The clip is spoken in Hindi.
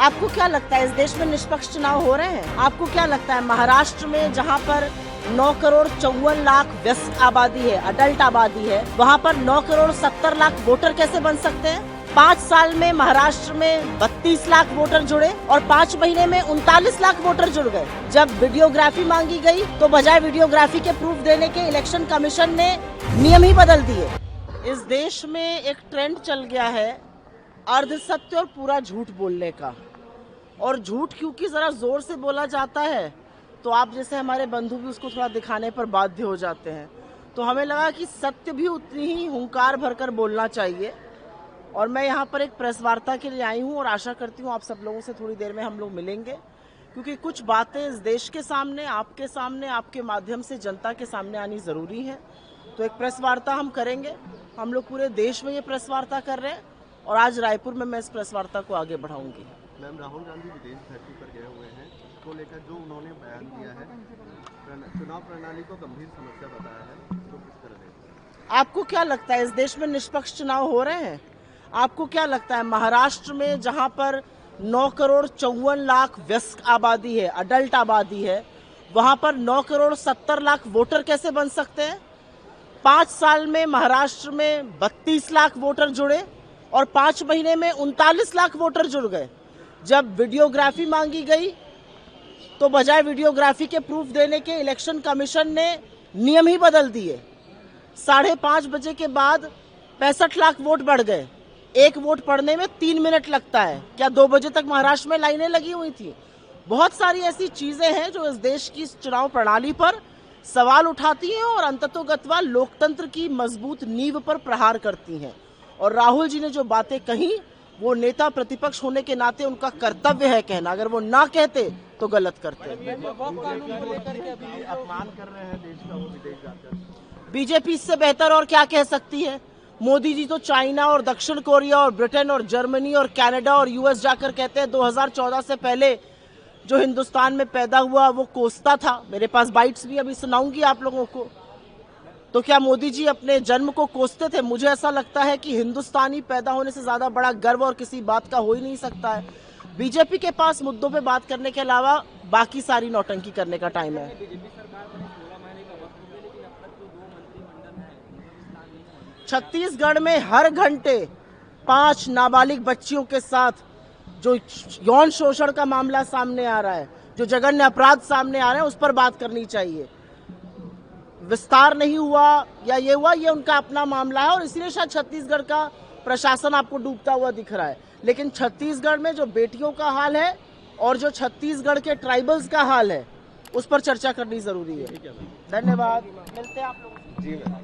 आपको क्या लगता है इस देश में निष्पक्ष चुनाव हो रहे हैं? आपको क्या लगता है महाराष्ट्र में जहां पर 9 करोड़ 54 लाख व्यस्त आबादी है, अडल्ट आबादी है, वहां पर 9 करोड़ 70 लाख वोटर कैसे बन सकते हैं? 5 साल में महाराष्ट्र में 32 लाख वोटर जुड़े और 5 महीने में 39 लाख वोटर जुड़ गए। जब वीडियोग्राफी मांगी गई तो बजाय वीडियोग्राफी के प्रूफ देने के इलेक्शन कमीशन ने नियम ही बदल दिए। इस देश में एक ट्रेंड चल गया है अर्ध सत्य और पूरा झूठ बोलने का, और झूठ क्योंकि जरा जोर से बोला जाता है तो आप जैसे हमारे बंधु भी उसको थोड़ा दिखाने पर बाध्य हो जाते हैं। तो हमें लगा कि सत्य भी उतनी ही हुंकार भरकर बोलना चाहिए, और मैं यहाँ पर एक प्रेस वार्ता के लिए आई हूँ और आशा करती हूँ आप सब लोगों से थोड़ी देर में हम लोग मिलेंगे, क्योंकि कुछ बातें इस देश के सामने, आपके माध्यम से जनता के सामने आनी ज़रूरी है। तो एक प्रेस वार्ता हम करेंगे। हम लोग पूरे देश में ये प्रेस वार्ता कर रहे हैं और आज रायपुर में मैं इस प्रेस वार्ता को आगे बढ़ाऊंगी। मैम, राहुल गांधी विदेश धरती पर गए हुए हैं, तो लेकर जो उन्होंने बयान दिया है, चुनाव प्रणाली को गंभीर समस्या बताया है, तो किस तरह देखते हैं? आपको क्या लगता है इस देश में निष्पक्ष चुनाव हो रहे हैं? आपको क्या लगता है महाराष्ट्र में जहां पर 9 करोड़ 54 लाख व्यस्त आबादी है, अडल्ट आबादी है, वहां पर 9 करोड़ 70 लाख वोटर कैसे बन सकते हैं? 5 साल में महाराष्ट्र में 32 लाख वोटर जुड़े और 5 महीने में 39 लाख वोटर जुड़ गए। जब वीडियोग्राफी मांगी गई तो बजाय वीडियोग्राफी के प्रूफ देने के इलेक्शन कमीशन ने नियम ही बदल दिए। 5:30 बजे के बाद 65 लाख वोट बढ़ गए। एक वोट पड़ने में 3 मिनट लगता है। क्या 2 बजे तक महाराष्ट्र में लाइनें लगी हुई थी? बहुत सारी ऐसी चीजें हैं जो इस देश की चुनाव प्रणाली पर सवाल उठाती हैं और अंततोगत्वा लोकतंत्र की मजबूत नींव पर प्रहार करती हैं। और राहुल जी ने जो बातें कही, वो नेता प्रतिपक्ष होने के नाते उनका कर्तव्य है कहना। अगर वो ना कहते तो गलत करते। अपमान कर रहे हैं देश का, वो विदेश जाकर। बीजेपी इससे बेहतर और क्या कह सकती है? मोदी जी तो चाइना और दक्षिण कोरिया और ब्रिटेन और जर्मनी और कनाडा और यूएस जाकर कहते हैं 2014 से पहले जो हिंदुस्तान में पैदा हुआ वो कोसता था। मेरे पास बाइट्स भी अभी सुनाऊंगी आप लोगों को। तो क्या मोदी जी अपने जन्म को कोसते थे? मुझे ऐसा लगता है कि हिंदुस्तानी पैदा होने से ज्यादा बड़ा गर्व और किसी बात का हो ही नहीं सकता है। बीजेपी के पास मुद्दों पे बात करने के अलावा बाकी सारी नौटंकी करने का टाइम है। छत्तीसगढ़ में हर घंटे 5 नाबालिग बच्चियों के साथ जो यौन शोषण का मामला सामने आ रहा है, जो जघन्य अपराध सामने आ रहे हैं, उस पर बात करनी चाहिए। विस्तार नहीं हुआ या ये हुआ, ये उनका अपना मामला है और इसलिए शायद छत्तीसगढ़ का प्रशासन आपको डूबता हुआ दिख रहा है। लेकिन छत्तीसगढ़ में जो बेटियों का हाल है और जो छत्तीसगढ़ के ट्राइबल्स का हाल है, उस पर चर्चा करनी जरूरी है। धन्यवाद। मिलते हैं आप लोग। जी मैम।